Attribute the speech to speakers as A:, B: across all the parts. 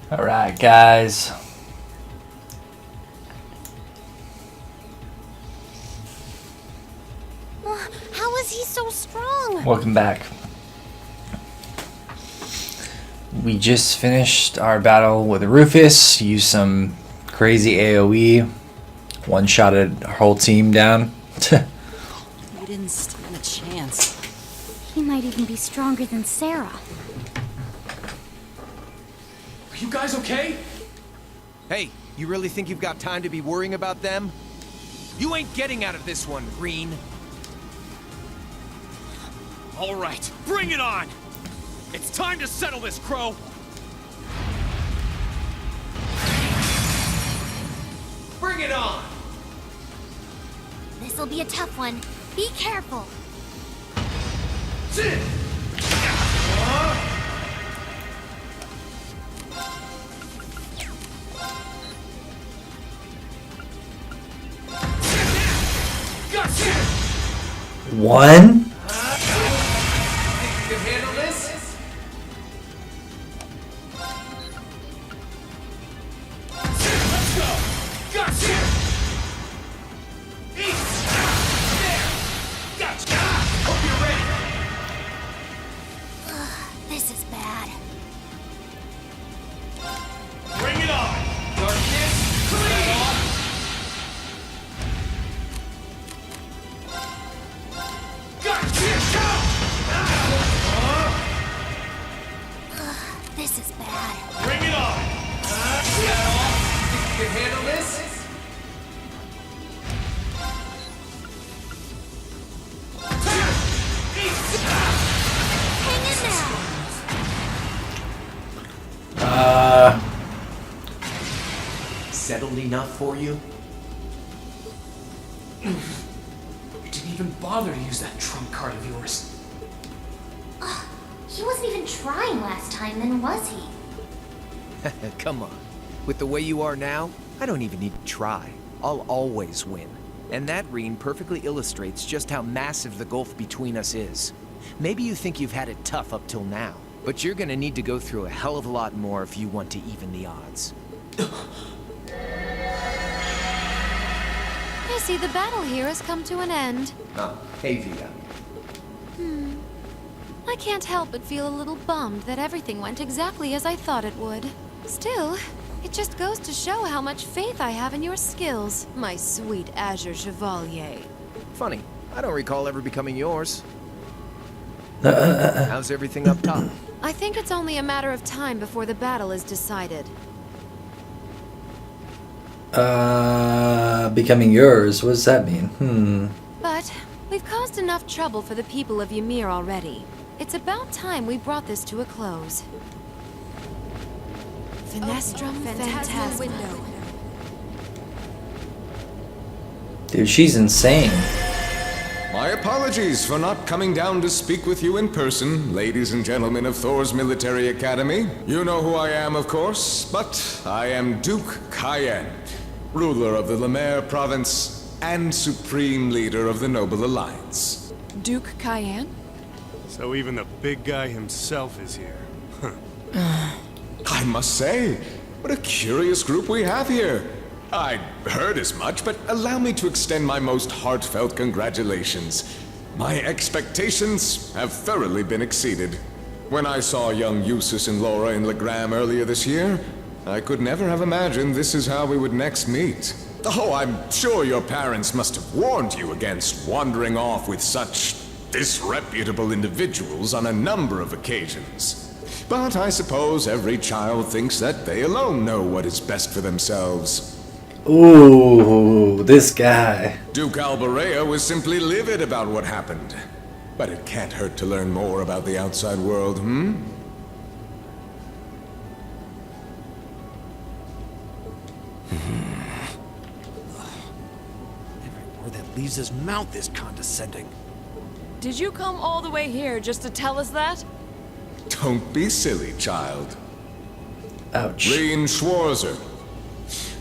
A: Alright, guys.
B: How is he so strong?
A: Welcome back. We just finished our battle with Rufus. Used some crazy AoE. One-shotted our whole team down.
C: We didn't stand a chance.
B: He might even be stronger than Sarah.
D: Are you guys okay?
E: Hey, you really think you've got time to be worrying about them? You ain't getting out of this one, Green.
D: All right, bring it on! It's time to settle this, Crow!
E: Bring it on!
B: This'll be a tough one. Be careful.
A: One?
E: You can handle this?
D: Let's go! Gotcha! Eat! There! Gotcha! Hope you're ready!
B: This is bad.
D: Bring it on!
E: Darkness, clean!
D: Gotcha!
B: This is bad.
D: Bring it on!
E: You can handle this?
B: Hang in there.
E: Settled enough for you?
D: You didn't even bother to use that trump card of yours.
B: He wasn't even trying last time, then was he?
E: Come on. With the way you are now, I don't even need to try. I'll always win. And that Reen perfectly illustrates just how massive the gulf between us is. Maybe you think you've had it tough up till now, but you're gonna need to go through a hell of a lot more if you want to even the odds.
F: I see the battle here has come to an end.
E: Oh, hey Vita.
F: I can't help but feel a little bummed that everything went exactly as I thought it would. Still, it just goes to show how much faith I have in your skills, my sweet Azure Chevalier.
E: Funny, I don't recall ever becoming yours. How's everything up top?
F: I think it's only a matter of time before the battle is decided.
A: Becoming yours. What does that mean?
F: But we've caused enough trouble for the people of Ymir already. It's about time we brought this to a close. Finestrum Phantasma. Window.
A: Dude, she's insane.
G: My apologies for not coming down to speak with you in person, ladies and gentlemen of Thor's Military Academy. You know who I am, of course, but I am Duke Cayenne, ruler of the Lemaire province and supreme leader of the Noble Alliance.
C: Duke Cayenne?
H: So even the big guy himself is here.
G: I must say, what a curious group we have here. I heard as much, but allow me to extend my most heartfelt congratulations. My expectations have thoroughly been exceeded. When I saw young Eustace and Laura in Legram earlier this year, I could never have imagined this is how we would next meet. Oh, I'm sure your parents must have warned you against wandering off with such disreputable individuals on a number of occasions. But I suppose every child thinks that they alone know what is best for themselves.
A: Ooh, this guy.
G: Duke Alberea was simply livid about what happened. But it can't hurt to learn more about the outside world,
I: Every word that leaves his mouth is condescending.
C: Did you come all the way here just to tell us that?
G: Don't be silly, child.
A: Ouch.
G: Reen Schwarzer.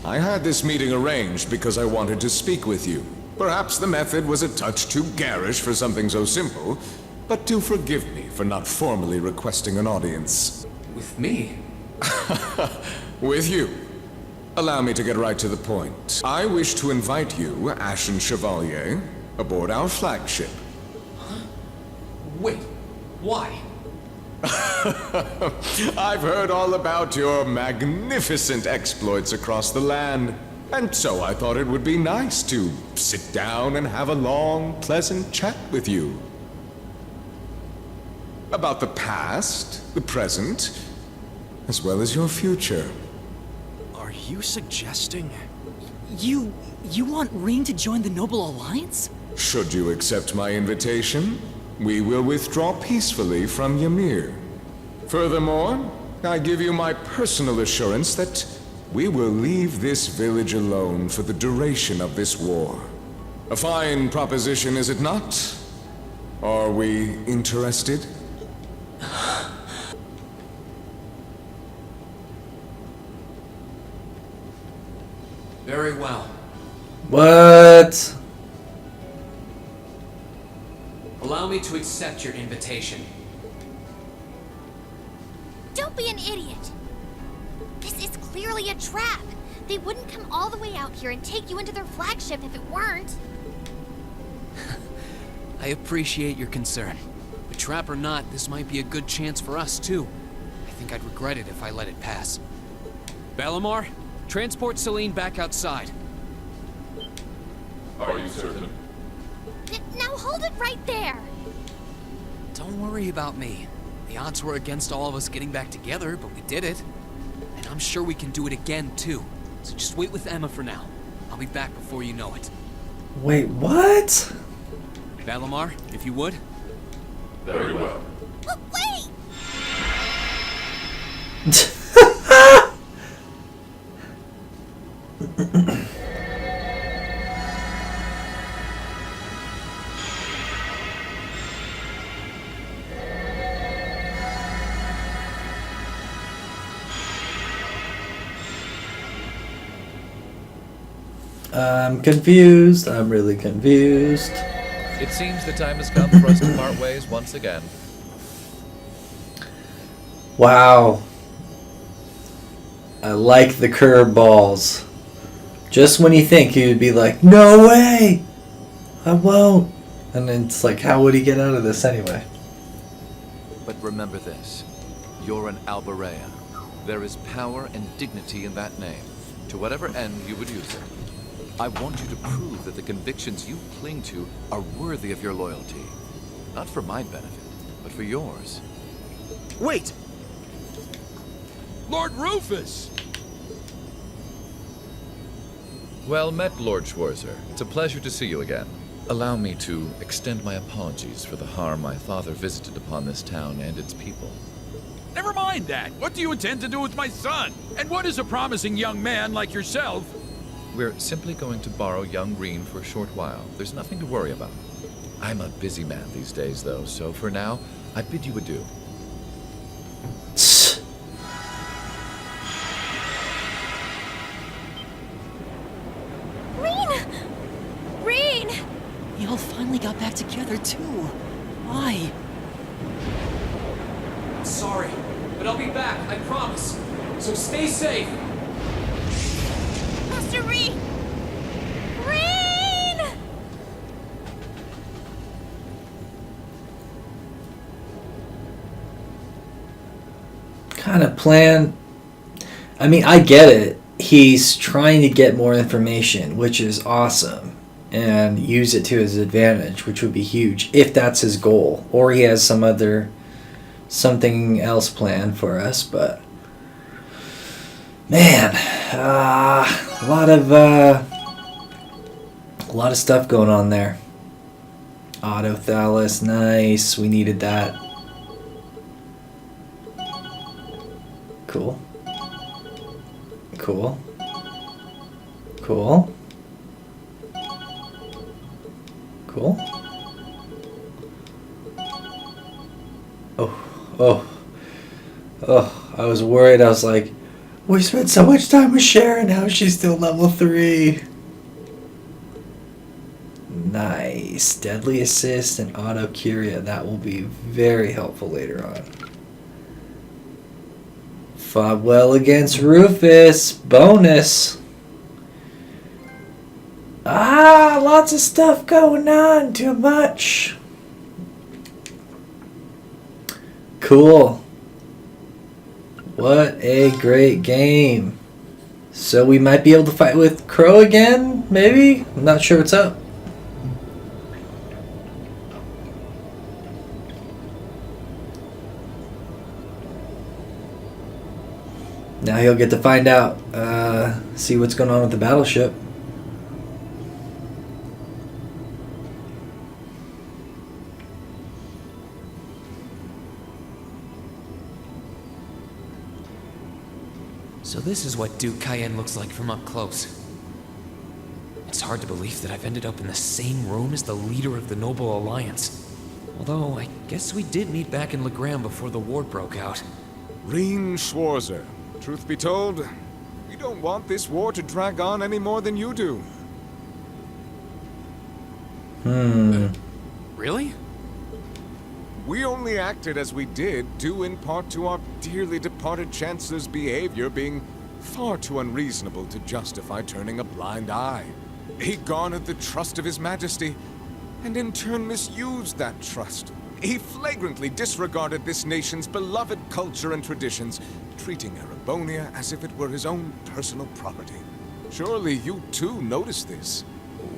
G: I had this meeting arranged because I wanted to speak with you. Perhaps the method was a touch too garish for something so simple, but do forgive me for not formally requesting an audience.
D: With me?
G: With you. Allow me to get right to the point. I wish to invite you, Ashen Chevalier, aboard our flagship.
E: Wait, why?
G: I've heard all about your magnificent exploits across the land, and so I thought it would be nice to sit down and have a long, pleasant chat with you. About the past, the present, as well as your future.
I: Are you suggesting... You want Reen to join the Noble Alliance?
G: Should you accept my invitation, we will withdraw peacefully from Ymir. Furthermore, I give you my personal assurance that we will leave this village alone for the duration of this war. A fine proposition, is it not? Are we interested?
E: Very well.
A: What?
E: Allow me to accept your invitation.
B: Don't be an idiot. This is clearly a trap. They wouldn't come all the way out here and take you into their flagship if it weren't.
J: I appreciate your concern. But trap or not, this might be a good chance for us, too. I think I'd regret it if I let it pass. Balamar, transport Celine back outside.
G: Are you certain?
B: Now hold it right there.
J: Don't worry about me. The odds were against all of us getting back together, but we did it. And I'm sure we can do it again, too. So just wait with Emma for now. I'll be back before you know it.
A: Wait, what?
J: Balamar, if you would.
G: Very well.
B: Wait!
A: I'm confused. I'm really confused.
K: It seems the time has come for us to part ways once again.
A: Wow. I like the curveballs. Just when you think he would be like, no way! I won't. And then it's like, how would he get out of this anyway?
K: But remember this. You're an Alberea. There is power and dignity in that name, to whatever end you would use it. I want you to prove that the convictions you cling to are worthy of your loyalty. Not for my benefit, but for yours.
I: Wait!
D: Lord Rufus!
K: Well met, Lord Schwarzer. It's a pleasure to see you again. Allow me to extend my apologies for the harm my father visited upon this town and its people.
D: Never mind that. What do you intend to do with my son? And what is a promising young man like yourself?
K: We're simply going to borrow young Reen for a short while. There's nothing to worry about. I'm a busy man these days, though, so for now, I bid you adieu.
B: Reen!
I: Y'all finally got back together, too. Why?
E: Sorry, but I'll be back, I promise. So stay safe.
B: Master Reen! Reen!
A: Kind of plan. I mean, I get it. He's trying to get more information, which is awesome, and use it to his advantage, which would be huge if that's his goal, or he has something else planned for us. But man, a lot of stuff going on there. Autothalus, nice. We needed that. Cool. Cool. Cool. Cool. Oh, I was worried. I was like, we spent so much time with Sharon, how is she still level 3? Nice. Deadly Assist and Auto Curia. That will be very helpful later on. Fought well against Rufus. Bonus. Lots of stuff going on. Too much. Cool. What a great game. So we might be able to fight with Crow again, maybe? I'm not sure what's up. Now he'll get to find out, see what's going on with the battleship.
J: So this is what Duke Cayenne looks like from up close. It's hard to believe that I've ended up in the same room as the leader of the Noble Alliance. Although, I guess we did meet back in Legram before the war broke out.
G: Rean Schwarzer, truth be told, we don't want this war to drag on any more than you do.
J: Really?
G: We only acted as we did, due in part to our dearly departed Chancellor's behavior being far too unreasonable to justify turning a blind eye. He garnered the trust of His Majesty, and in turn misused that trust. He flagrantly disregarded this nation's beloved culture and traditions, treating Erebonia as if it were his own personal property. Surely you too noticed this.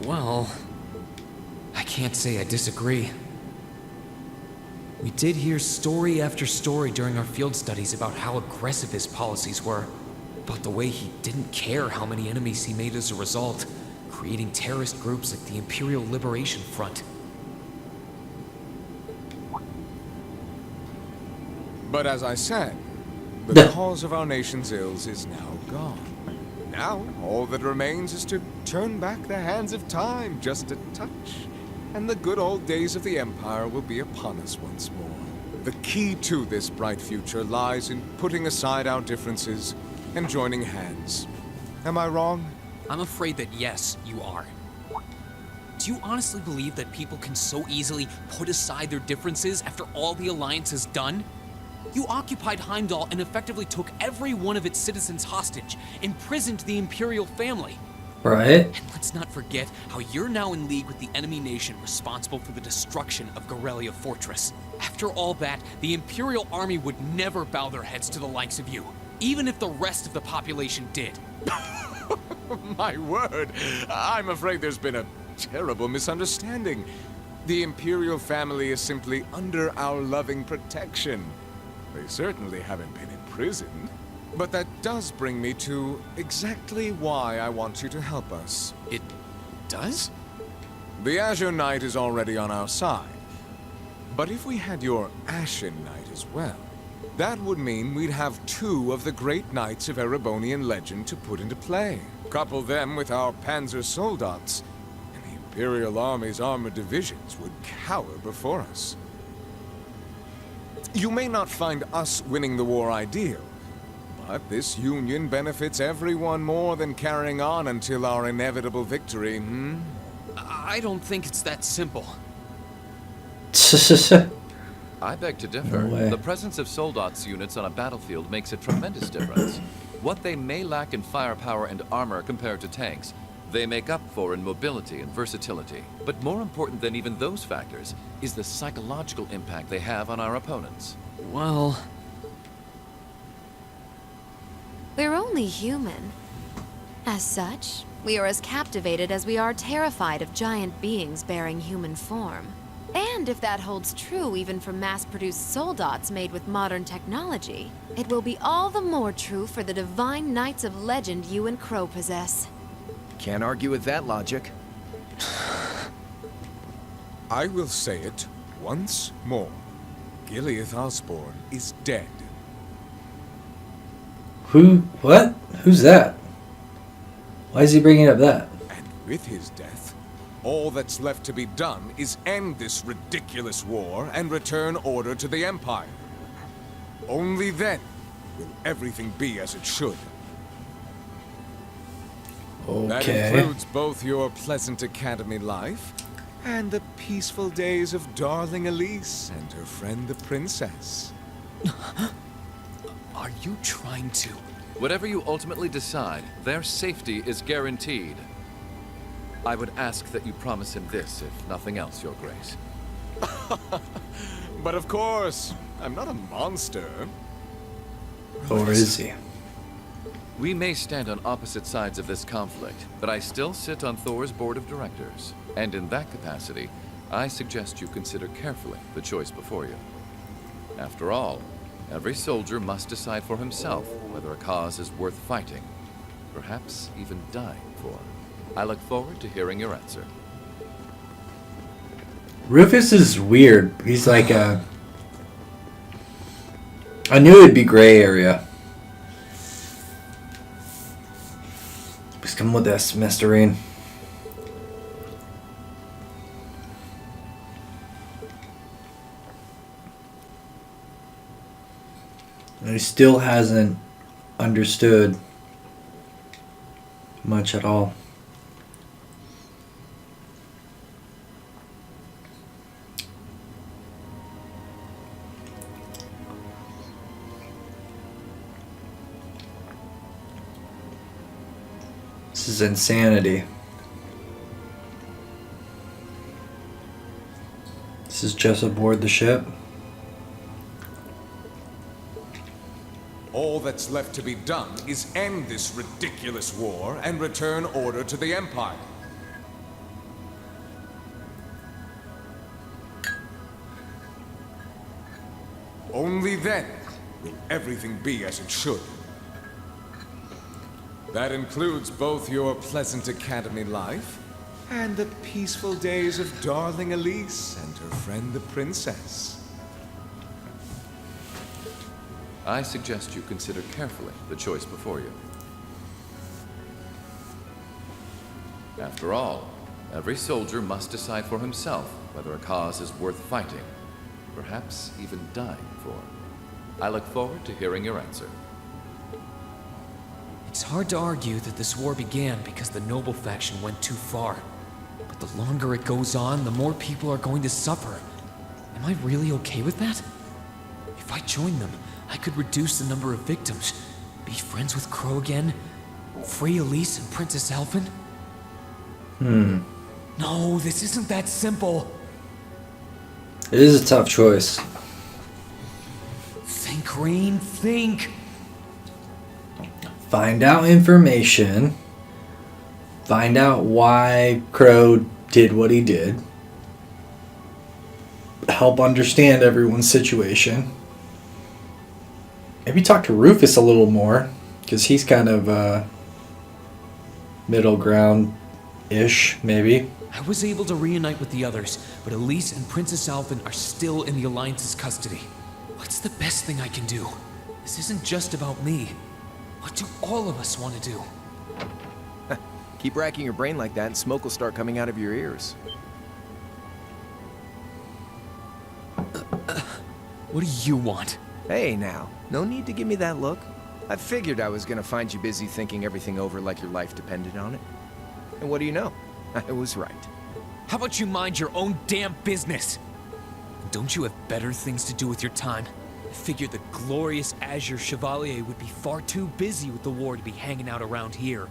J: Well, I can't say I disagree. We did hear story after story during our field studies about how aggressive his policies were, about the way he didn't care how many enemies he made as a result, creating terrorist groups like the Imperial Liberation Front.
G: But as I said, the cause of our nation's ills is now gone. Now, all that remains is to turn back the hands of time just a touch, and the good old days of the Empire will be upon us once more. The key to this bright future lies in putting aside our differences and joining hands. Am I wrong?
J: I'm afraid that yes, you are. Do you honestly believe that people can so easily put aside their differences after all the Alliance has done? You occupied Heimdall and effectively took every one of its citizens hostage, imprisoned the Imperial family.
A: Right.
J: And let's not forget how you're now in league with the enemy nation responsible for the destruction of Gorelia Fortress. After all that, the Imperial army would never bow their heads to the likes of you, even if the rest of the population did.
G: My word, I'm afraid there's been a terrible misunderstanding. The Imperial family is simply under our loving protection. They certainly haven't been imprisoned. But that does bring me to exactly why I want you to help us.
J: It does?
G: The Azure Knight is already on our side. But if we had your Ashen Knight as well, that would mean we'd have two of the great knights of Erebonian legend to put into play. Couple them with our Panzer Soldats, and the Imperial Army's armored divisions would cower before us. You may not find us winning the war ideal, but this union benefits everyone more than carrying on until our inevitable victory,
J: I don't think it's that simple.
K: I beg to differ.
A: No way.
K: The presence of Soldats units on a battlefield makes a tremendous difference. What they may lack in firepower and armor compared to tanks, they make up for in mobility and versatility. But more important than even those factors is the psychological impact they have on our opponents.
J: Well,
F: We're only human. As such, we are as captivated as we are terrified of giant beings bearing human form. And if that holds true even for mass-produced soldats made with modern technology, it will be all the more true for the divine knights of legend you and Crow possess.
E: Can't argue with that logic.
G: I will say it once more. Gileath Osborne is dead.
A: Who? What? Who's that? Why is he bringing up that?
G: And with his death, all that's left to be done is end this ridiculous war and return order to the Empire. Only then will everything be as it should. That
A: Okay.
G: includes both your pleasant academy life and the peaceful days of darling Elise and her friend the princess.
J: Are you trying to...
K: Whatever you ultimately decide, their safety is guaranteed. I would ask that you promise him this, if nothing else, Your Grace.
G: But of course, I'm not a monster.
A: Or is he?
K: We may stand on opposite sides of this conflict, but I still sit on Thor's board of directors. And in that capacity, I suggest you consider carefully the choice before you. After all, every soldier must decide for himself whether a cause is worth fighting, perhaps even dying for. I look forward to hearing your answer.
A: Rufus is weird. He's like a... I knew it'd be gray area. Please come with us, Mr. Rain. And he still hasn't understood much at all. This is insanity. This is just aboard the ship.
G: All that's left to be done is end this ridiculous war and return order to the Empire. Only then will everything be as it should. That includes both your pleasant academy life and the peaceful days of darling Elise and her friend the princess.
K: I suggest you consider carefully the choice before you. After all, every soldier must decide for himself whether a cause is worth fighting, perhaps even dying for. I look forward to hearing your answer.
I: It's hard to argue that this war began because the noble faction went too far. But the longer it goes on, the more people are going to suffer. Am I really okay with that? If I join them, I could reduce the number of victims, be friends with Crow again, free Elise and Princess Alphen. No, this isn't that simple.
A: It is a tough choice.
I: Think, Rain, think.
A: Find out information. Find out why Crow did what he did. Help understand everyone's situation. Maybe talk to Rufus a little more, because he's kind of middle ground-ish, maybe.
I: I was able to reunite with the others, but Elise and Princess Alphen are still in the Alliance's custody. What's the best thing I can do? This isn't just about me. What do all of us want to do?
E: Keep racking your brain like that and smoke will start coming out of your ears.
I: What do you want?
E: Hey now, no need to give me that look. I figured I was gonna find you busy thinking everything over like your life depended on it. And what do you know? I was right.
I: How about you mind your own damn business? Don't you have better things to do with your time? I figured the glorious Azure Chevalier would be far too busy with the war to be hanging out around here.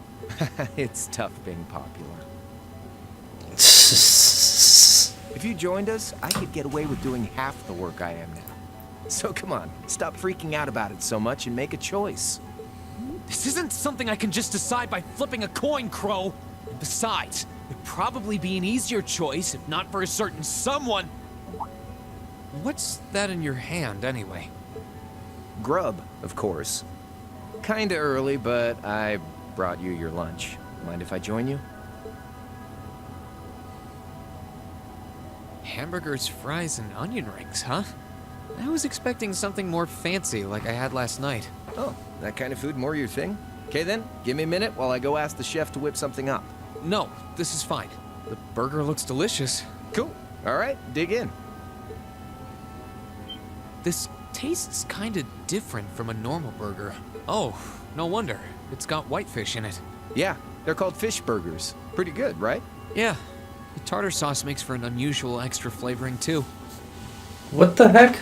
E: It's tough being popular. If you joined us, I could get away with doing half the work I am now. So come on, stop freaking out about it so much and make a choice.
I: This isn't something I can just decide by flipping a coin, Crow. And besides, it'd probably be an easier choice if not for a certain someone.
J: What's that in your hand, anyway?
E: Grub, of course. Kinda early, but I brought you your lunch. Mind if I join you?
J: Hamburgers, fries, and onion rings, huh? I was expecting something more fancy like I had last night.
E: Oh, that kind of food more your thing? Okay then, give me a minute while I go ask the chef to whip something up.
J: No, this is fine. The burger looks delicious.
E: Cool. Alright, dig in.
J: This tastes kinda different from a normal burger. Oh, no wonder. It's got whitefish in it.
E: Yeah, they're called fish burgers. Pretty good, right?
J: Yeah. The tartar sauce makes for an unusual extra flavoring too.
A: What the heck?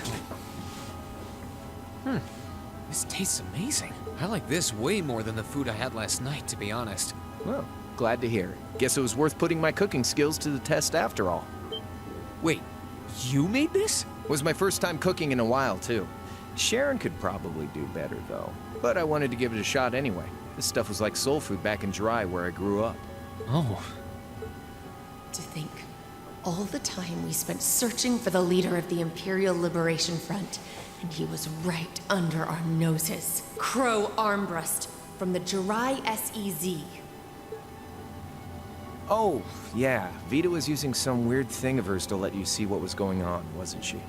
I: This tastes amazing. I like this way more than the food I had last night, to be honest.
E: Well, glad to hear. Guess it was worth putting my cooking skills to the test after all.
I: Wait, you made this?
E: Was my first time cooking in a while, too. Sharon could probably do better, though. But I wanted to give it a shot anyway. This stuff was like soul food back in Dry, where I grew up.
I: Oh.
L: To think, all the time we spent searching for the leader of the Imperial Liberation Front, and he was right under our noses. Crow Armbrust, from the Jirai SEZ.
E: Oh, yeah. Vita was using some weird thing of hers to let you see what was going on, wasn't she?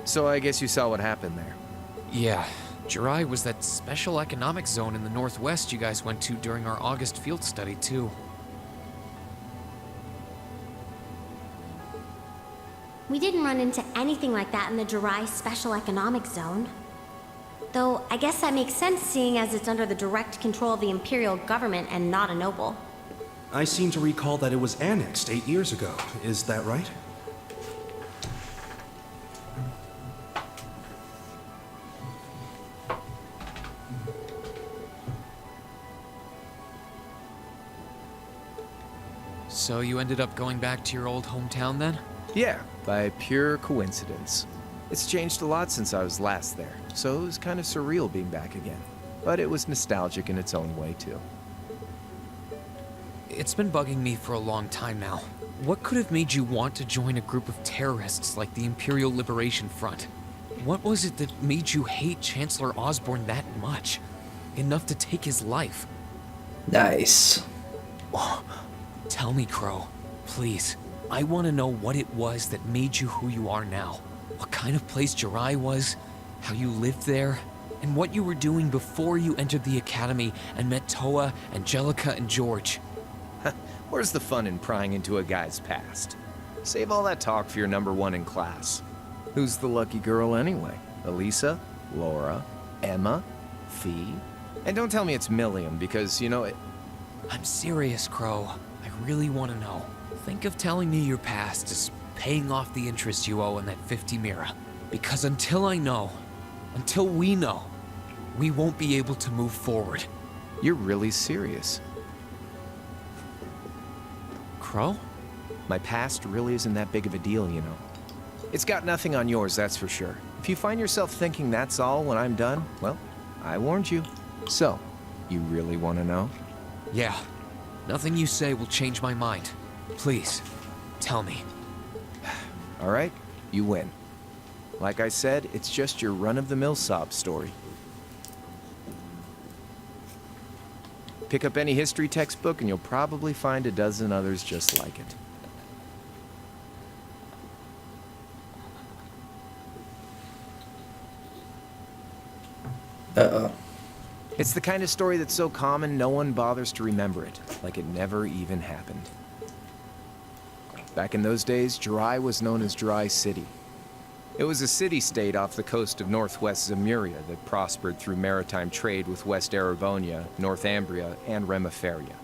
E: So I guess you saw what happened there.
I: Yeah. Jirai was that special economic zone in the Northwest you guys went to during our August field study, too.
B: We didn't run into anything like that in the Jirai Special Economic Zone. Though, I guess that makes sense seeing as it's under the direct control of the Imperial government and not a noble.
M: I seem to recall that it was annexed 8 years ago. Is that right?
I: So you ended up going back to your old hometown then?
E: Yeah, by pure coincidence. It's changed a lot since I was last there, so it was kind of surreal being back again. But it was nostalgic in its own way, too.
I: It's been bugging me for a long time now. What could have made you want to join a group of terrorists like the Imperial Liberation Front? What was it that made you hate Chancellor Osborn that much? Enough to take his life?
A: Nice.
I: Tell me, Crow. Please. I want to know what it was that made you who you are now. What kind of place Jirai was, how you lived there, and what you were doing before you entered the academy and met Toa, Angelica, and George.
E: Where's the fun in prying into a guy's past? Save all that talk for your number one in class. Who's the lucky girl anyway? Elisa? Laura? Emma? Fee? And don't tell me it's Milliam, because, you know, it...
I: I'm serious, Crow. I really want to know. Think of telling me your past as paying off the interest you owe in that 50 Mira. Because until I know, until we know, we won't be able to move forward.
E: You're really serious.
I: Crow?
E: My past really isn't that big of a deal, you know. It's got nothing on yours, that's for sure. If you find yourself thinking that's all when I'm done, well, I warned you. So, you really want to know?
I: Yeah. Nothing you say will change my mind. Please, tell me.
E: All right, you win. Like I said, it's just your run-of-the-mill sob story. Pick up any history textbook and you'll probably find a dozen others just like it.
A: Uh-oh.
E: It's the kind of story that's so common no one bothers to remember it, like it never even happened. Back in those days, Jirai was known as Jirai City. It was a city-state off the coast of northwest Zemuria that prospered through maritime trade with West Erebonia, Northumbria, and Remiferia.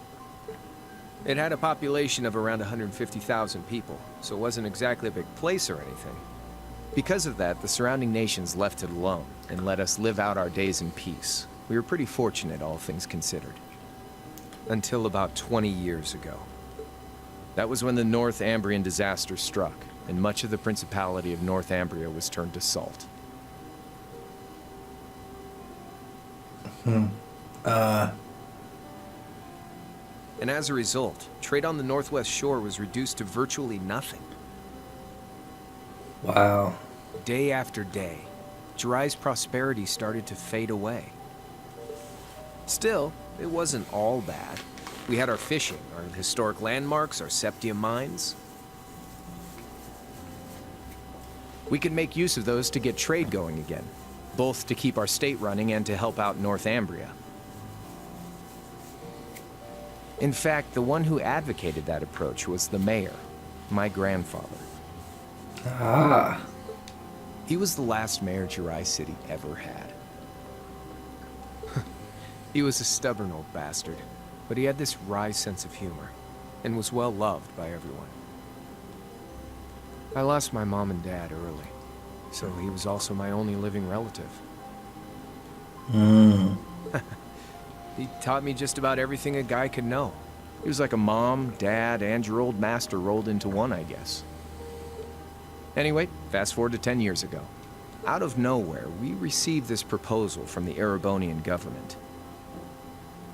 E: It had a population of around 150,000 people, so it wasn't exactly a big place or anything. Because of that, the surrounding nations left it alone and let us live out our days in peace. We were pretty fortunate, all things considered. Until about 20 years ago. That was when the Northumbrian disaster struck, and much of the Principality of Northumbria was turned to salt. And as a result, trade on the northwest shore was reduced to virtually nothing.
A: Wow.
E: Day after day, Jirai's prosperity started to fade away. Still, it wasn't all bad. We had our fishing, our historic landmarks, our septium mines. We could make use of those to get trade going again, both to keep our state running and to help out Northumbria. In fact, the one who advocated that approach was the mayor, my grandfather.
A: Ah.
E: He was the last mayor Jirai City ever had. He was a stubborn old bastard, but he had this wry sense of humor, and was well loved by everyone. I lost my mom and dad early, so he was also my only living relative. He taught me just about everything a guy could know. He was like a mom, dad, and your old master rolled into one, I guess. Anyway, fast forward to 10 years ago. Out of nowhere, we received this proposal from the Erebonian government.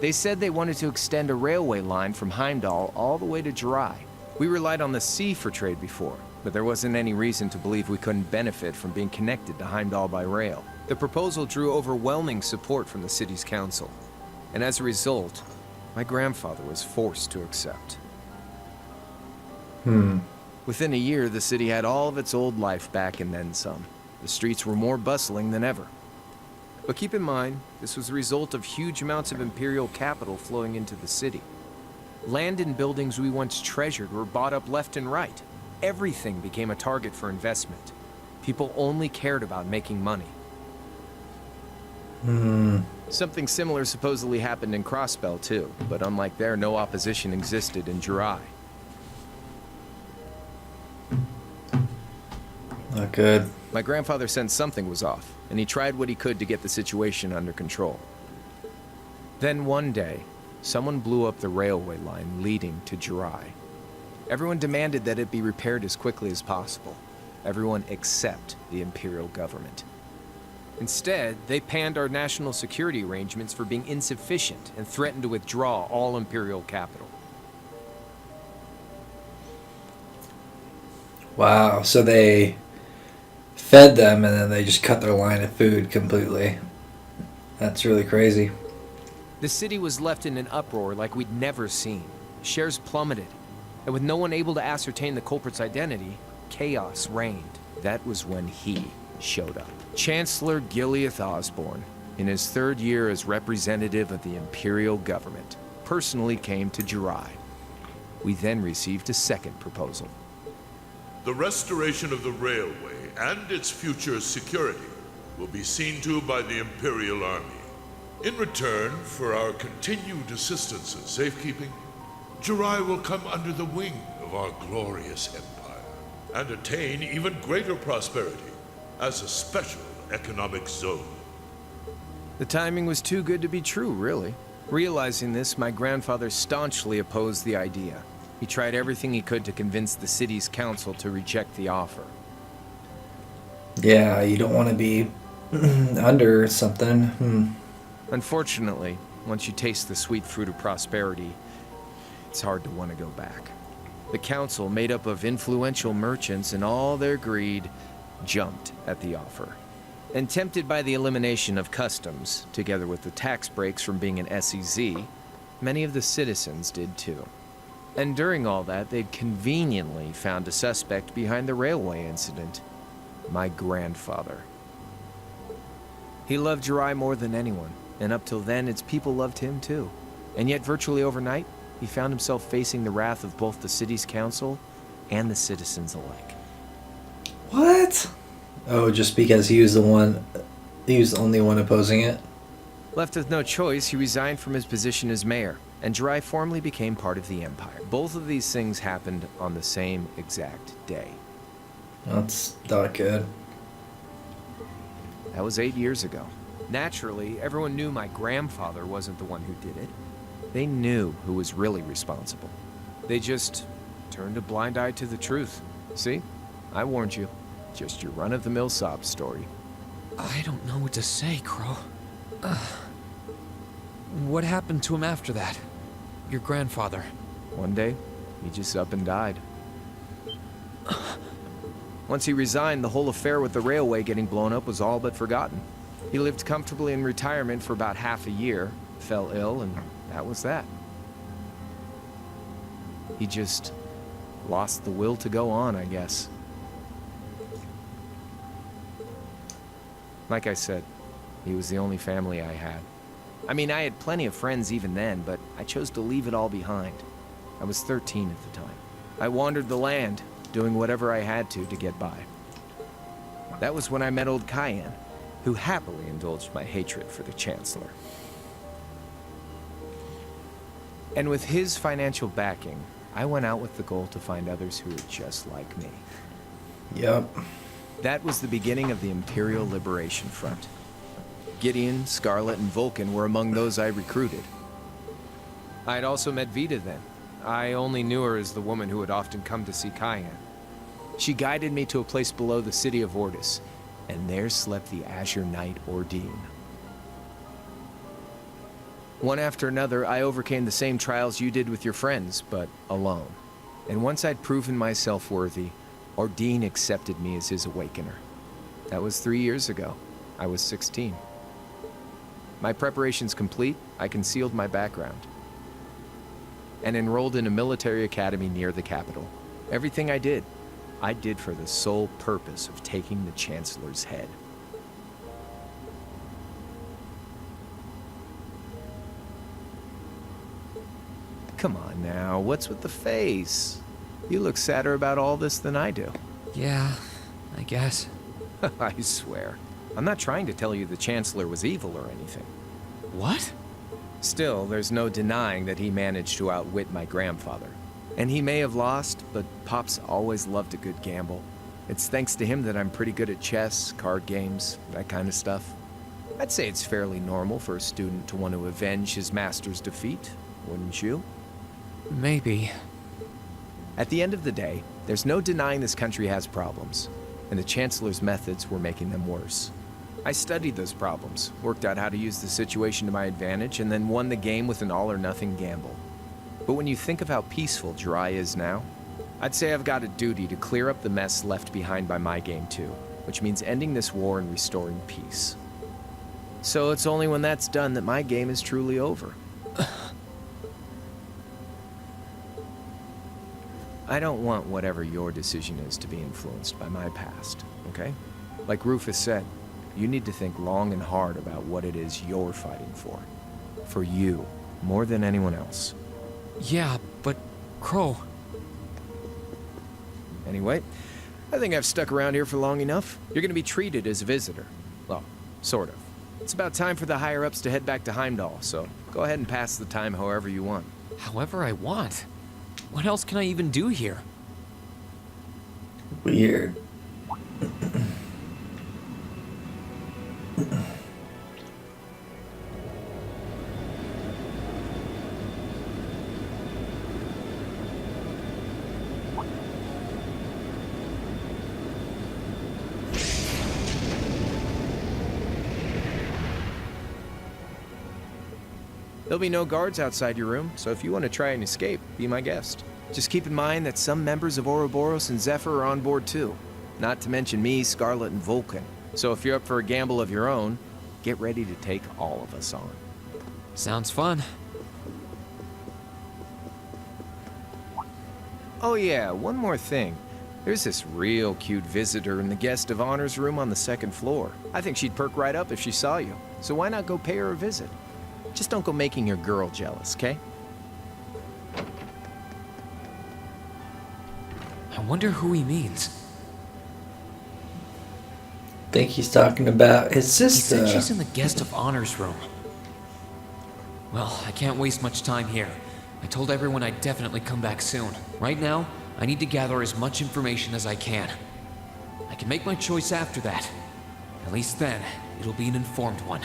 E: They said they wanted to extend a railway line from Heimdall all the way to Jirai. We relied on the sea for trade before, but there wasn't any reason to believe we couldn't benefit from being connected to Heimdall by rail. The proposal drew overwhelming support from the city's council, and as a result, my grandfather was forced to accept. Within a year, the city had all of its old life back and then some. The streets were more bustling than ever. But keep in mind, this was the result of huge amounts of imperial capital flowing into the city. Land and buildings we once treasured were bought up left and right. Everything became a target for investment. People only cared about making money. Something similar supposedly happened in Crossbell too, but unlike there, no opposition existed in Jirai.
A: Not good.
E: My grandfather sensed something was off, and he tried what he could to get the situation under control. Then one day, someone blew up the railway line leading to Jirai. Everyone demanded that it be repaired as quickly as possible. Everyone except the Imperial government. Instead, they panned our national security arrangements for being insufficient and threatened to withdraw all Imperial capital.
A: Wow, so they fed them and then they just cut their line of food completely. That's really crazy.
E: The city was left in an uproar like we'd never seen. Shares plummeted, and with no one able to ascertain the culprit's identity, chaos reigned. That was when he showed up. Chancellor Gileath Osborne, in his third year as representative of the Imperial government, personally came to Jirai. We then received a second proposal.
N: The restoration of the railway and its future security will be seen to by the Imperial Army. In return for our continued assistance in safekeeping, Jirai will come under the wing of our glorious empire and attain even greater prosperity as a special economic zone.
E: The timing was too good to be true, really. Realizing this, my grandfather staunchly opposed the idea. He tried everything he could to convince the city's council to reject the offer.
A: Yeah, you don't want to be under something.
E: Unfortunately, once you taste the sweet fruit of prosperity, it's hard to want to go back. The council, made up of influential merchants and all their greed, jumped at the offer. And tempted by the elimination of customs, together with the tax breaks from being an SEZ, many of the citizens did too. And during all that, they'd conveniently found a suspect behind the railway incident. My grandfather. He loved Jirai more than anyone, and up till then, its people loved him too. And yet, virtually overnight, he found himself facing the wrath of both the city's council and the citizens alike.
A: What? Oh, just because he was the only one opposing it?
E: Left with no choice, he resigned from his position as mayor, and Jirai formally became part of the Empire. Both of these things happened on the same exact day.
A: That's not good.
E: That was 8 years ago. Naturally, everyone knew my grandfather wasn't the one who did it. They knew who was really responsible. They just turned a blind eye to the truth. See? I warned you. Just your run-of-the-mill sob story.
I: I don't know what to say, Crow. What happened to him after that? Your grandfather.
E: One day, he just up and died. Once he resigned, the whole affair with the railway getting blown up was all but forgotten. He lived comfortably in retirement for about half a year, fell ill, and that was that. He just lost the will to go on, I guess. Like I said, he was the only family I had. I mean, I had plenty of friends even then, but I chose to leave it all behind. I was 13 at the time. I wandered the land, doing whatever I had to get by. That was when I met old Cayenne, who happily indulged my hatred for the Chancellor. And with his financial backing, I went out with the goal to find others who were just like me.
A: Yep.
E: That was the beginning of the Imperial Liberation Front. Gideon, Scarlet, and Vulcan were among those I recruited. I'd also met Vita then. I only knew her as the woman who would often come to see Cayenne. She guided me to a place below the city of Ordis, and there slept the Azure Knight Ordine. One after another, I overcame the same trials you did with your friends, but alone. And once I'd proven myself worthy, Ordine accepted me as his awakener. That was 3 years ago. I was 16. My preparations complete, I concealed my background and enrolled in a military academy near the capital. Everything I did for the sole purpose of taking the Chancellor's head. Come on now, what's with the face? You look sadder about all this than I do.
I: Yeah, I guess.
E: I swear. I'm not trying to tell you the Chancellor was evil or anything.
I: What?
E: Still, there's no denying that he managed to outwit my grandfather. And he may have lost, but Pop's always loved a good gamble. It's thanks to him that I'm pretty good at chess, card games, that kind of stuff. I'd say it's fairly normal for a student to want to avenge his master's defeat, wouldn't you?
I: Maybe.
E: At the end of the day, there's no denying this country has problems, and the Chancellor's methods were making them worse. I studied those problems, worked out how to use the situation to my advantage, and then won the game with an all-or-nothing gamble. But when you think of how peaceful Jirai is now, I'd say I've got a duty to clear up the mess left behind by my game too, which means ending this war and restoring peace. So it's only when that's done that my game is truly over. I don't want whatever your decision is to be influenced by my past, okay? Like Rufus said, you need to think long and hard about what it is you're fighting for. For you, more than anyone else.
I: Yeah, but Crow...
E: Anyway, I think I've stuck around here for long enough. You're gonna be treated as a visitor. Well, sort of. It's about time for the higher-ups to head back to Heimdall, so go ahead and pass the time however you want.
I: However I want? What else can I even do here?
A: Weird.
E: There'll be no guards outside your room, so if you want to try and escape, be my guest. Just keep in mind that some members of Ouroboros and Zephyr are on board too. Not to mention me, Scarlet, and Vulcan. So if you're up for a gamble of your own, get ready to take all of us on.
I: Sounds fun.
E: Oh yeah, one more thing. There's this real cute visitor in the guest of honors room on the second floor. I think she'd perk right up if she saw you. So why not go pay her a visit? Just don't go making your girl jealous, okay?
I: I wonder who he means.
A: Think he's talking about his
I: He
A: sister.
I: said she's in the guest of honors room. Well, I can't waste much time here. I told everyone I'd definitely come back soon. Right now, I need to gather as much information as I can. I can make my choice after that. At least then, it'll be an informed one.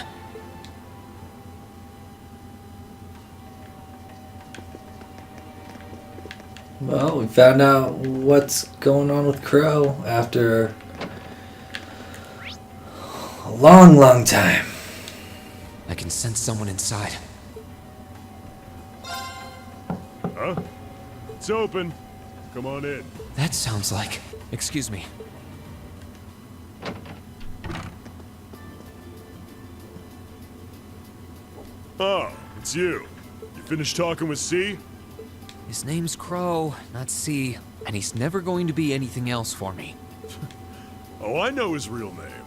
A: Well, we found out what's going on with Crow after a long, long time.
I: I can sense someone inside.
H: Huh? It's open. Come on in.
I: That sounds like... Excuse me.
H: Oh, it's you. You finished talking with C?
I: His name's Crow, not C, and he's never going to be anything else for me.
H: Oh, I know his real name.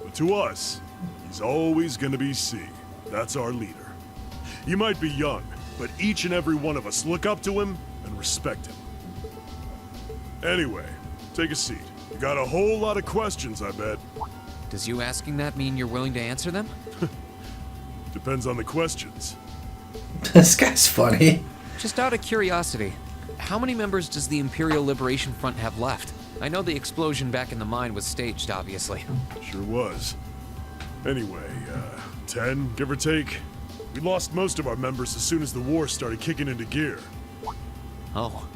H: But to us, he's always gonna be C. That's our leader. You might be young, but each and every one of us look up to him and respect him. Anyway, take a seat. You got a whole lot of questions, I bet.
I: Does you asking that mean you're willing to answer them?
H: Depends on the questions.
A: This guy's funny.
I: Just out of curiosity, how many members does the Imperial Liberation Front have left? I know the explosion back in the mine was staged, obviously.
H: Sure was. Anyway, 10, give or take. We lost most of our members as soon as the war started kicking into gear.
I: Oh.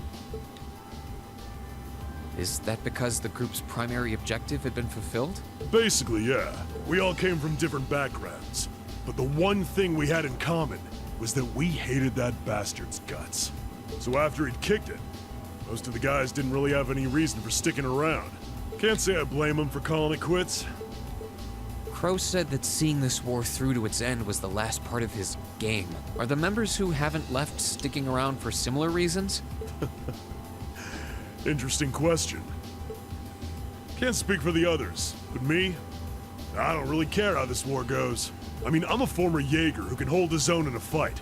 I: Is that because the group's primary objective had been fulfilled?
H: Basically, yeah. We all came from different backgrounds. But the one thing we had in common was that we hated that bastard's guts. So after he'd kicked it, most of the guys didn't really have any reason for sticking around. Can't say I blame them for calling it quits.
I: Crow said that seeing this war through to its end was the last part of his game. Are the members who haven't left sticking around for similar reasons?
H: Interesting question. Can't speak for the others, but me? I don't really care how this war goes. I mean, I'm a former Jaeger who can hold his own in a fight.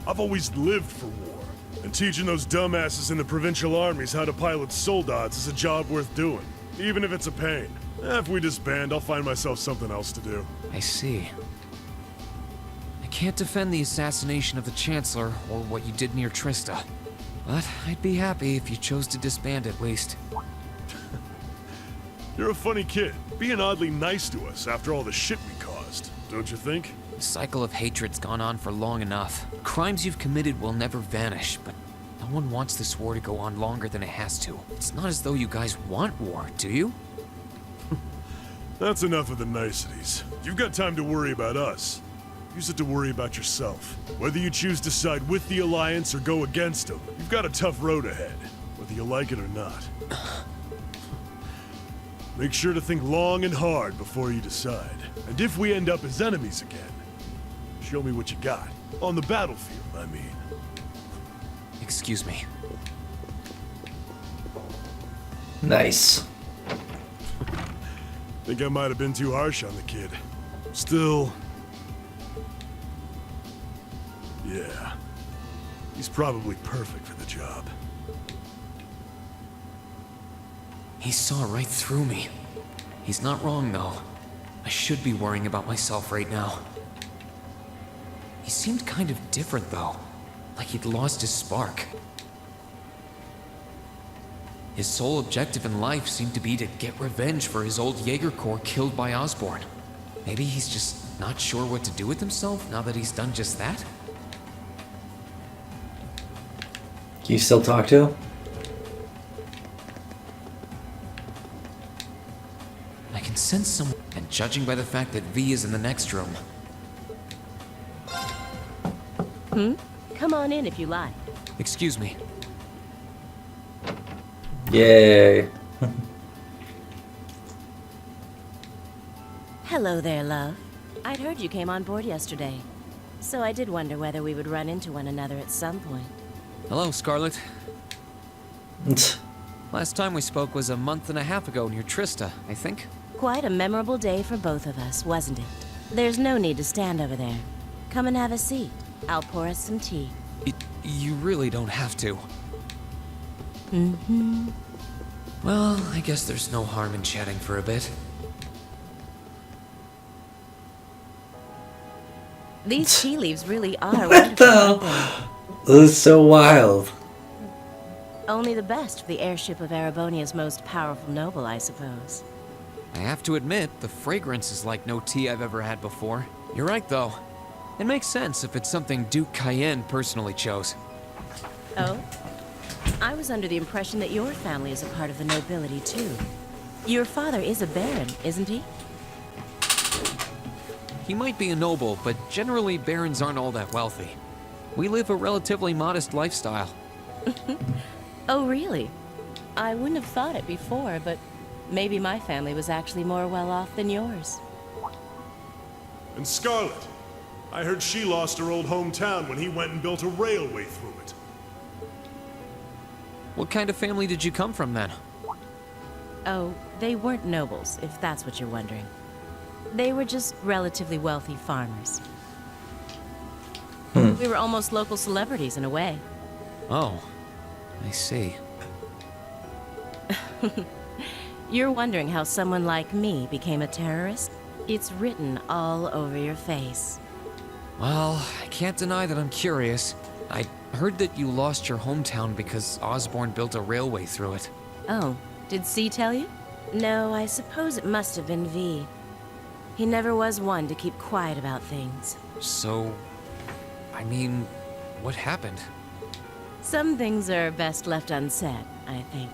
H: I've always lived for war, and teaching those dumbasses in the provincial armies how to pilot soldats is a job worth doing, even if it's a pain. If we disband, I'll find myself something else to do.
I: I see. I can't defend the assassination of the Chancellor or what you did near Trista, but I'd be happy if you chose to disband at least.
H: You're a funny kid, being oddly nice to us after all the shit we caused, don't you think?
I: The cycle of hatred's gone on for long enough. Crimes you've committed will never vanish, but no one wants this war to go on longer than it has to. It's not as though you guys want war, do you?
H: That's enough of the niceties. You've got time to worry about us. Use it to worry about yourself. Whether you choose to side with the Alliance or go against them, you've got a tough road ahead, whether you like it or not. Make sure to think long and hard before you decide. And if we end up as enemies again, show me what you got. On the battlefield, I mean.
I: Excuse me.
A: Nice.
H: Think I might have been too harsh on the kid. Still... yeah. He's probably perfect for the job.
I: He saw right through me. He's not wrong, though. I should be worrying about myself right now. He seemed kind of different, though. Like he'd lost his spark. His sole objective in life seemed to be to get revenge for his old Jaeger Corps killed by Osborn. Maybe he's just not sure what to do with himself now that he's done just that?
A: Can you still talk to him?
I: I can sense someone, and judging by the fact that V is in the next room.
O: Come on in if you like.
I: Excuse me.
A: Yay.
O: Hello there, love. I'd heard you came on board yesterday, so I did wonder whether we would run into one another at some point.
I: Hello, Scarlet. Last time we spoke was a month and a half ago near Trista, I think.
O: Quite a memorable day for both of us, wasn't it? There's no need to stand over there. Come and have a seat. I'll pour us some tea.
I: You really don't have to.
O: Mm-hmm.
I: Well, I guess there's no harm in chatting for a bit.
O: These tea leaves really are
A: What
O: wonderful,
A: the?
O: aren't
A: This is so wild.
O: they? Only the best for the airship of Erebonia's most powerful noble, I suppose.
I: I have to admit, the fragrance is like no tea I've ever had before. You're right, though. It makes sense if it's something Duke Cayenne personally chose.
O: Oh? I was under the impression that your family is a part of the nobility, too. Your father is a baron, isn't he?
I: He might be a noble, but generally barons aren't all that wealthy. We live a relatively modest lifestyle.
O: Oh, really? I wouldn't have thought it before, but maybe my family was actually more well off than yours.
H: And Scarlet, I heard she lost her old hometown when he went and built a railway through it.
I: What kind of family did you come from, then?
O: Oh, they weren't nobles, if that's what you're wondering. They were just relatively wealthy farmers. We were almost local celebrities in a way.
I: Oh, I see.
O: You're wondering how someone like me became a terrorist? It's written all over your face.
I: Well, I can't deny that I'm curious. I heard that you lost your hometown because Osborn built a railway through it.
O: Oh, did C tell you? No, I suppose it must have been V. He never was one to keep quiet about things.
I: So, I mean, what happened?
O: Some things are best left unsaid, I think.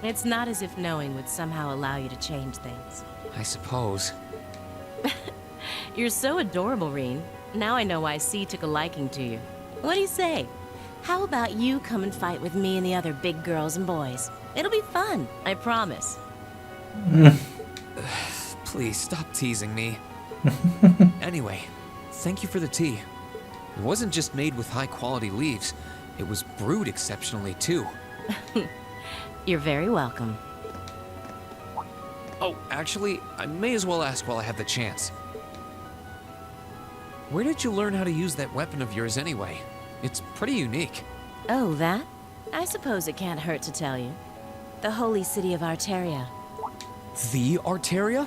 O: It's not as if knowing would somehow allow you to change things.
I: I suppose.
O: You're so adorable, Reen. Now I know why C took a liking to you. What do you say? How about you come and fight with me and the other big girls and boys? It'll be fun, I promise.
I: Please stop teasing me. Anyway, thank you for the tea. It wasn't just made with high-quality leaves. It was brewed exceptionally, too.
O: You're very welcome.
I: Oh, actually, I may as well ask while I have the chance. Where did you learn how to use that weapon of yours anyway? It's pretty unique.
O: Oh, that? I suppose it can't hurt to tell you. The holy city of Arteria.
I: The Arteria?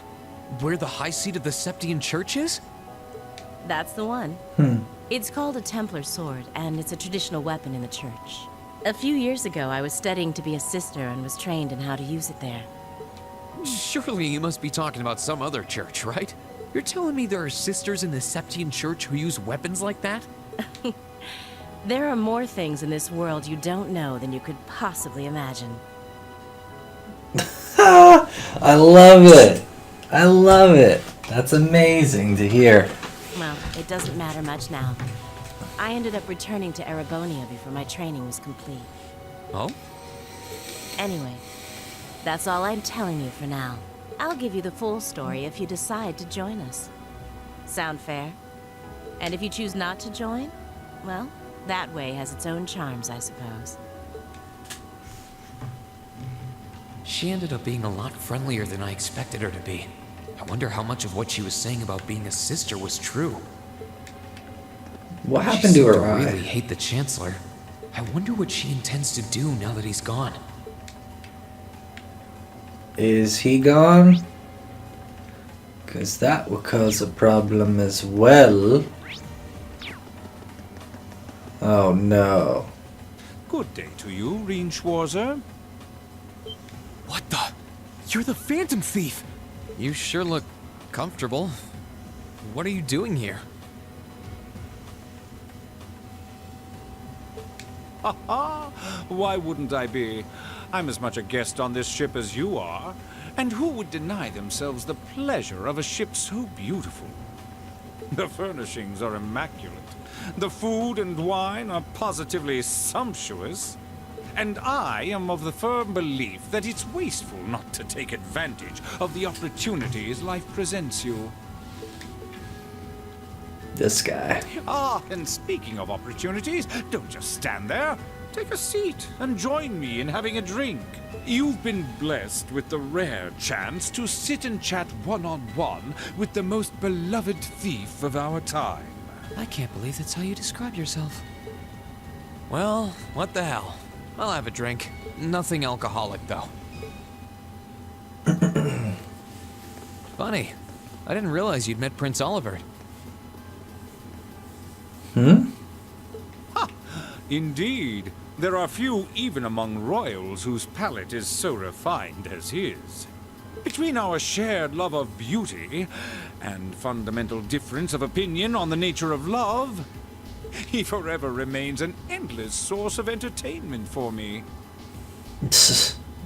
I: Where the high seat of the Septian Church is?
O: That's the one. It's called a Templar sword, and it's a traditional weapon in the church. A few years ago, I was studying to be a sister and was trained in how to use it there.
I: Surely you must be talking about some other church, right? You're telling me there are sisters in the Septian Church who use weapons like that?
O: There are more things in this world you don't know than you could possibly imagine.
A: I love it. I love it. That's amazing to hear.
O: Well, it doesn't matter much now. I ended up returning to Erebonia before my training was complete.
I: Oh?
O: Anyway, that's all I'm telling you for now. I'll give you the full story if you decide to join us. Sound fair? And if you choose not to join, well, that way has its own charms, I suppose.
I: She ended up being a lot friendlier than I expected her to be. I wonder how much of what she was saying about being a sister was true.
A: What happened to her
I: She
A: eye?
I: really hate the Chancellor. I wonder what she intends to do now that he's gone.
A: Is he gone? Because that will cause a problem as well. Oh no.
P: Good day to you, Reen Schwarzer.
I: What the? You're the Phantom Thief! You sure look comfortable. What are you doing here?
P: Ha ha! Why wouldn't I be? I'm as much a guest on this ship as you are. And who would deny themselves the pleasure of a ship so beautiful? The furnishings are immaculate. The food and wine are positively sumptuous. And I am of the firm belief that it's wasteful not to take advantage of the opportunities life presents you.
A: This guy.
P: Ah, and speaking of opportunities, don't just stand there. Take a seat and join me in having a drink. You've been blessed with the rare chance to sit and chat one-on-one with the most beloved thief of our time.
I: I can't believe that's how you describe yourself. Well, what the hell? I'll have a drink. Nothing alcoholic, though. Funny. I didn't realize you'd met Prince Oliver.
P: Ha! Indeed. There are few even among royals whose palate is so refined as his. Between our shared love of beauty and fundamental difference of opinion on the nature of love, he forever remains an endless source of entertainment for me.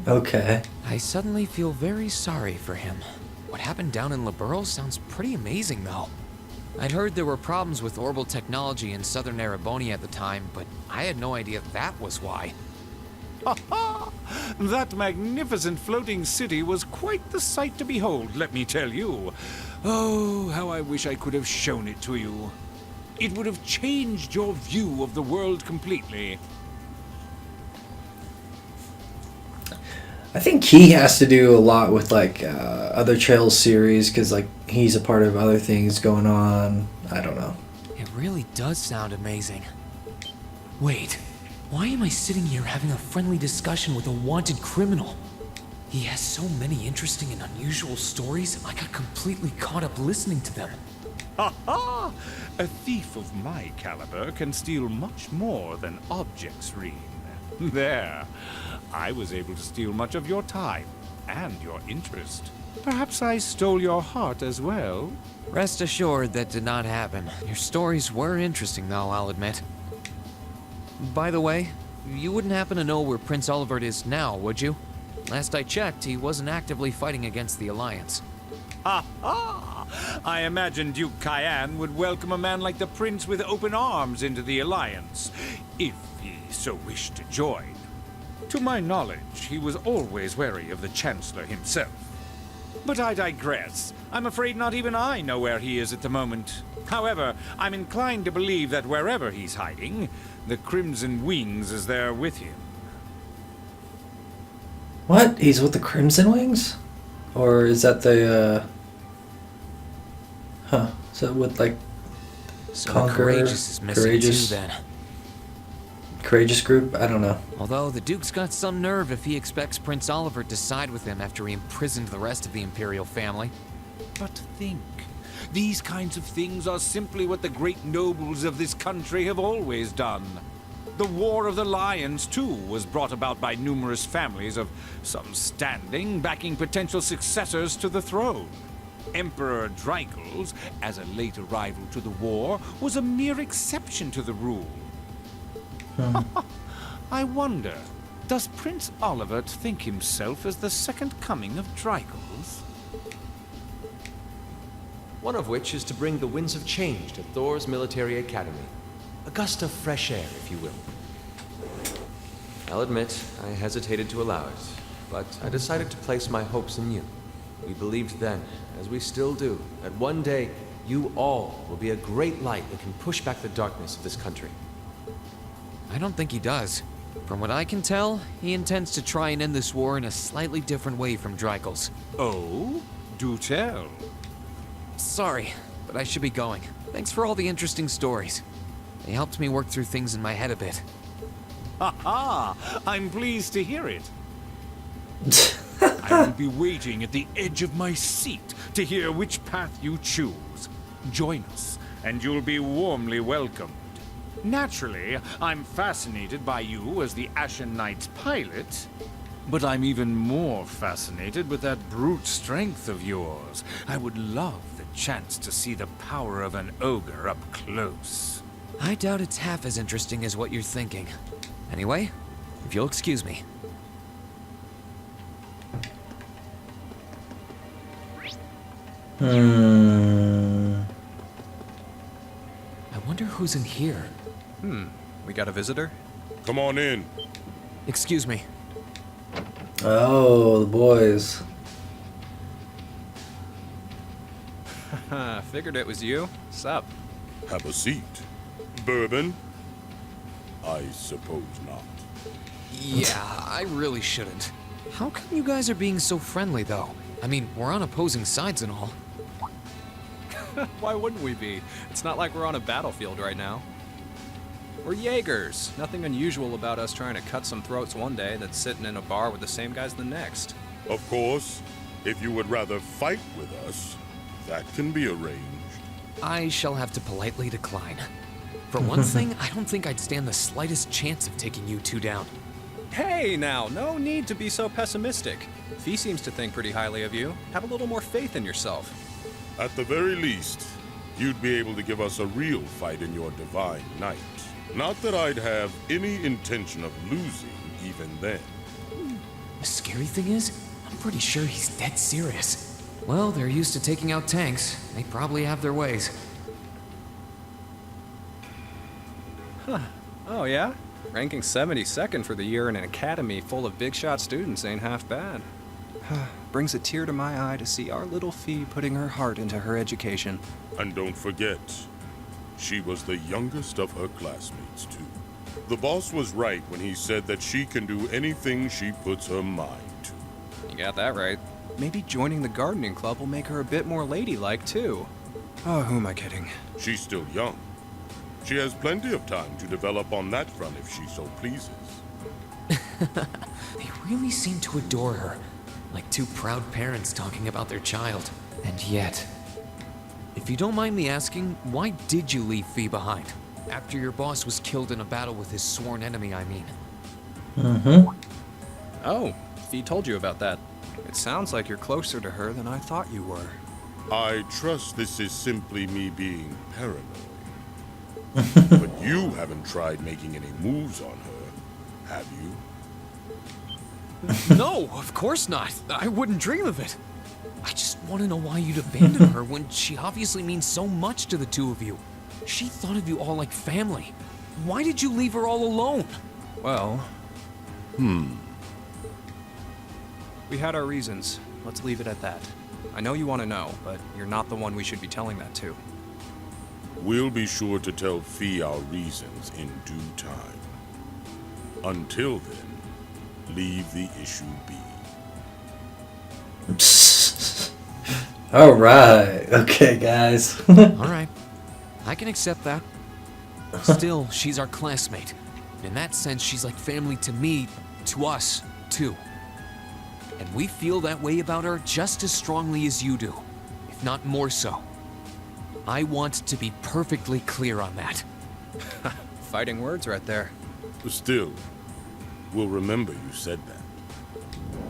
A: Okay.
I: I suddenly feel very sorry for him. What happened down in Liberl sounds pretty amazing, though. I'd heard there were problems with orbital technology in southern Erebonia at the time, but I had no idea that was why.
P: Ha ha! That magnificent floating city was quite the sight to behold, let me tell you. Oh, how I wish I could have shown it to you. It would have changed your view of the world completely.
A: I think he has to do a lot with like other Trails series because like he's a part of other things going on. I don't know.
I: It really does sound amazing. Wait, why am I sitting here having a friendly discussion with a wanted criminal? He has so many interesting and unusual stories, I got completely caught up listening to them.
P: Ha ha! A thief of my caliber can steal much more than objects, Reen. There. I was able to steal much of your time. and your interest. Perhaps I stole your heart as well?
I: Rest assured that did not happen. Your stories were interesting, though, I'll admit. By the way, you wouldn't happen to know where Prince Olivert is now, would you? Last I checked, he wasn't actively fighting against the Alliance.
P: Ha ha! I imagine Duke Cayenne would welcome a man like the Prince with open arms into the Alliance, if he so wished to join. To my knowledge, he was always wary of the Chancellor himself. But I digress. I'm afraid not even I know where he is at the moment. However, I'm inclined to believe that wherever he's hiding, the Crimson Wings is there with him.
A: What? He's with the Crimson Wings? Or is that the, Huh. Is that with, like,
I: So
A: Conqueror?
I: Courageous is missing
A: Courageous?
I: too, then.
A: Courageous group? I don't know.
I: Although the Duke's got some nerve if he expects Prince Olivert to side with him after he imprisoned the rest of the Imperial family.
P: But think, these kinds of things are simply what the great nobles of this country have always done. The War of the Lions, too, was brought about by numerous families of some standing backing potential successors to the throne. Emperor Dreigels, as a late arrival to the war, was a mere exception to the rule. I wonder, does Prince Olivert think himself as the second coming of Dreigels?
Q: One of which is to bring the winds of change to Thor's military academy. A gust of fresh air, if you will. I'll admit, I hesitated to allow it, but I decided to place my hopes in you. We believed then, as we still do, that one day you all will be a great light that can push back the darkness of this country.
I: I don't think he does. From what I can tell, he intends to try and end this war in a slightly different way from Dreigels.
P: Oh? Do tell.
I: Sorry, but I should be going. Thanks for all the interesting stories. They helped me work through things in my head a bit.
P: Ha ha! I'm pleased to hear it. I will be waiting at the edge of my seat to hear which path you choose. Join us, and you'll be warmly welcomed. Naturally, I'm fascinated by you as the Ashen Knight's pilot, but I'm even more fascinated with that brute strength of yours. I would love the chance to see the power of an ogre up close.
I: I doubt it's half as interesting as what you're thinking. Anyway, if you'll excuse me. I wonder who's in here.
R: We got a visitor?
H: Come on in.
I: Excuse me.
A: Oh, the boys.
R: Figured it was you. Sup?
H: Have a seat. Bourbon? I suppose not.
I: Yeah, I really shouldn't. How come you guys are being so friendly, though? I mean, we're on opposing sides and all.
R: Why wouldn't we be? It's not like we're on a battlefield right now. We're Jaegers. Nothing unusual about us trying to cut some throats one day that's sitting in a bar with the same guys the next.
H: Of course, if you would rather fight with us, that can be arranged.
I: I shall have to politely decline. For one thing, I don't think I'd stand the slightest chance of taking you two down.
R: Hey now, no need to be so pessimistic. Fee seems to think pretty highly of you. Have a little more faith in yourself.
H: At the very least, you'd be able to give us a real fight in your divine night. Not that I'd have any intention of losing even then.
I: The scary thing is, I'm pretty sure he's dead serious. Well, they're used to taking out tanks. They probably have their ways.
R: Huh. Oh yeah? Ranking 72nd for the year in an academy full of big shot students ain't half bad. Brings a tear to my eye to see our little Fee putting her heart into her education.
H: And don't forget, she was the youngest of her classmates, too. The boss was right when he said that she can do anything she puts her mind to.
R: You got that right. Maybe joining the gardening club will make her a bit more ladylike, too. Oh, who am I kidding?
H: She's still young. She has plenty of time to develop on that front if she so pleases.
I: They really seem to adore her. Like two proud parents talking about their child. And yet... If you don't mind me asking, why did you leave Fee behind? After your boss was killed in a battle with his sworn enemy, I mean.
R: Oh, Fee told you about that. It sounds like you're closer to her than I thought you were.
H: I trust this is simply me being paranoid. But you haven't tried making any moves on her, have you?
I: No, of course not. I wouldn't dream of it. I just want to know why you'd abandon her when she obviously means so much to the two of you. She thought of you all like family. Why did you leave her all alone?
R: Well... We had our reasons. Let's leave it at that. I know you want to know, but you're not the one we should be telling that to.
H: We'll be sure to tell Fee our reasons in due time. Until then, leave the issue be.
A: Alright. Okay, guys.
I: Alright. I can accept that. Still, she's our classmate. In that sense, she's like family to me, to us, too. And we feel that way about her just as strongly as you do, if not more so. I want to be perfectly clear on that.
R: Fighting words right there.
H: Still, we'll remember you said that.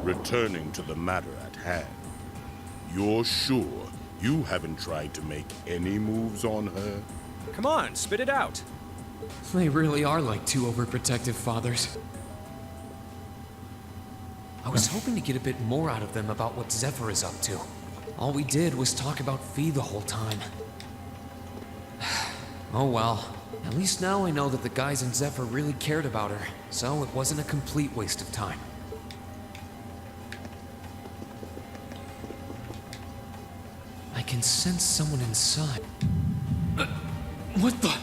H: Returning to the matter at hand, you're sure you haven't tried to make any moves on her?
R: Come on, spit it out.
I: They really are like two overprotective fathers. I was hoping to get a bit more out of them about what Zephyr is up to. All we did was talk about Fee the whole time. Oh well. At least now I know that the guys in Zephyr really cared about her, so it wasn't a complete waste of time. I can sense someone inside. What the?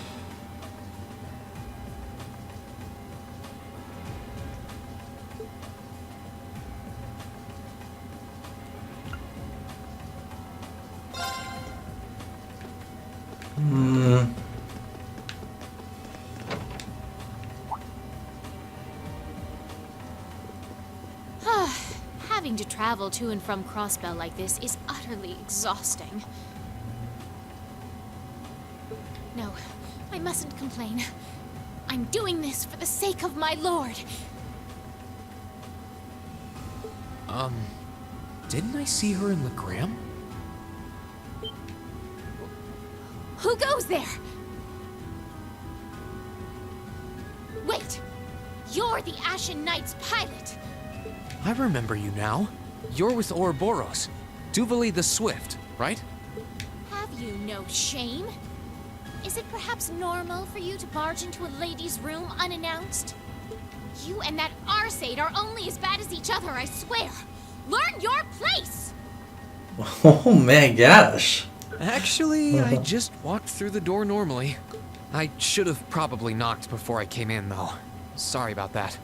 S: Having to travel to and from Crossbell like this is utterly exhausting. No, I mustn't complain. I'm doing this for the sake of my lord.
I: Didn't I see her in Legram?
S: Who goes there? Wait! You're the Ashen Knight's pilot!
I: I remember you now. You're with Ouroboros. Duvali the Swift, right?
S: Have you no shame? Is it perhaps normal for you to barge into a lady's room unannounced? You and that Arseid are only as bad as each other, I swear! Learn your place!
A: Oh my gosh.
I: Actually, I just walked through the door normally. I should have probably knocked before I came in, though. Sorry about that.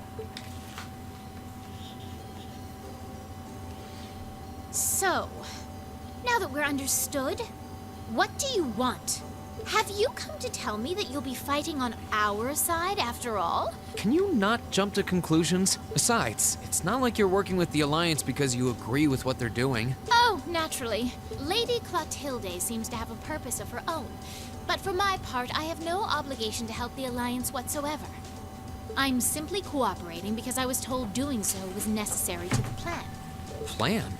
S: So, now that we're understood, what do you want? Have you come to tell me that you'll be fighting on our side after all?
I: Can you not jump to conclusions? Besides, it's not like you're working with the Alliance because you agree with what they're doing.
S: Oh, naturally. Lady Clotilde seems to have a purpose of her own. But for my part, I have no obligation to help the Alliance whatsoever. I'm simply cooperating because I was told doing so was necessary to the plan.
I: Plan?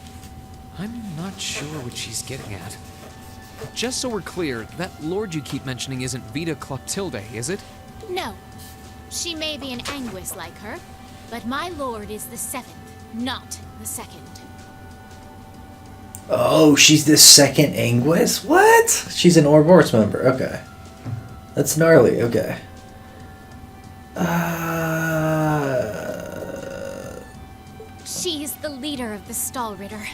I: I'm not sure what she's getting at. Just so we're clear, that lord you keep mentioning isn't Vita Clotilde, is it?
S: No. She may be an Anguis like her, but my lord is the 7th, not the 2nd.
A: Oh, she's the second Anguis? What? She's an Ouroboros member. Okay. That's gnarly. Okay.
S: She is the leader of the Stahlritter,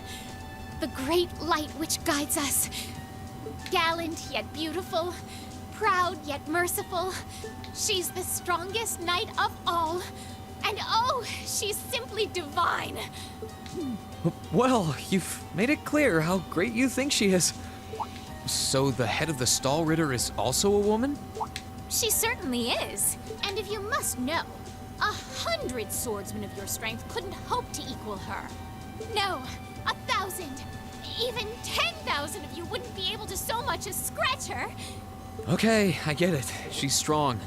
S: the great light which guides us. Gallant yet beautiful, proud yet merciful. She's the strongest knight of all. And oh, she's simply divine.
I: Well, you've made it clear how great you think she is. So the head of the Stahlritter is also a woman?
S: She certainly is. And if you must know, 100 swordsmen of your strength couldn't hope to equal her. No, 1,000, even 10,000 of you wouldn't be able to so much as scratch her.
I: Okay, I get it. She's strong.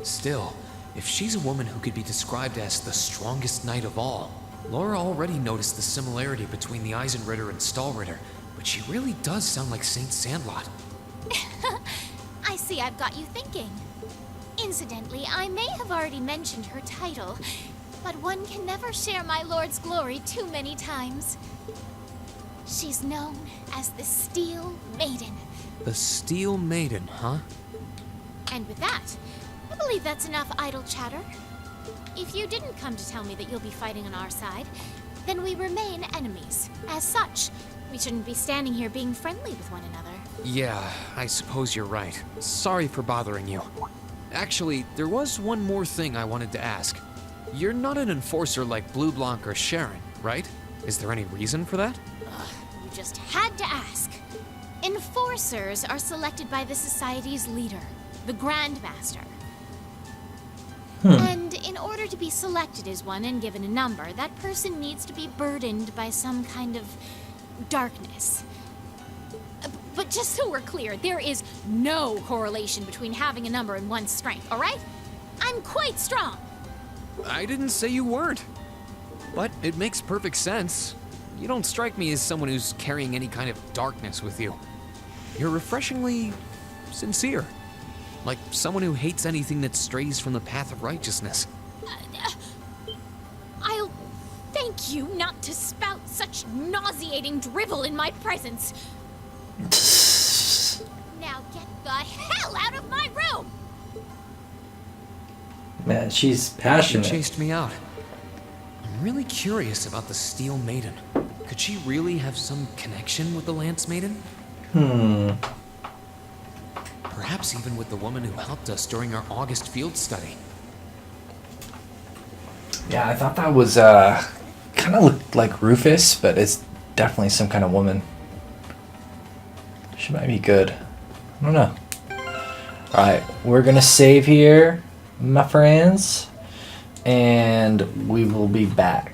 I: Still, if she's a woman who could be described as the strongest knight of all, Laura already noticed the similarity between the Eisenritter and Stahlritter, but she really does sound like Saint Sandlot.
S: I see I've got you thinking. Incidentally, I may have already mentioned her title, but one can never share my lord's glory too many times. She's known as the Steel Maiden.
I: The Steel Maiden, huh?
S: And with that, I believe that's enough idle chatter. If you didn't come to tell me that you'll be fighting on our side, then we remain enemies. As such, we shouldn't be standing here being friendly with one another.
I: Yeah, I suppose you're right. Sorry for bothering you. Actually, there was one more thing I wanted to ask. You're not an enforcer like Blue Blanc or Sharon, right? Is there any reason for that?
S: You just had to ask. Enforcers are selected by the society's leader, the Grandmaster. And in order to be selected as one and given a number, that person needs to be burdened by some kind of darkness. But just so we're clear, there is no correlation between having a number and one's strength, alright? I'm quite strong.
I: I didn't say you weren't. But it makes perfect sense. You don't strike me as someone who's carrying any kind of darkness with you. You're refreshingly sincere. Like someone who hates anything that strays from the path of righteousness.
S: I'll thank you not to spout such nauseating drivel in my presence. Now get the hell out of my room!
A: Man, she's passionate.
I: She chased me out. I'm really curious about the Steel Maiden. Could she really have some connection with the Lance Maiden? Perhaps even with the woman who helped us during our August field study.
A: Yeah, I thought that was kind of looked like Rufus, but it's definitely some kind of woman. She might be good. I don't know. Alright, we're gonna save here, my friends, and we will be back.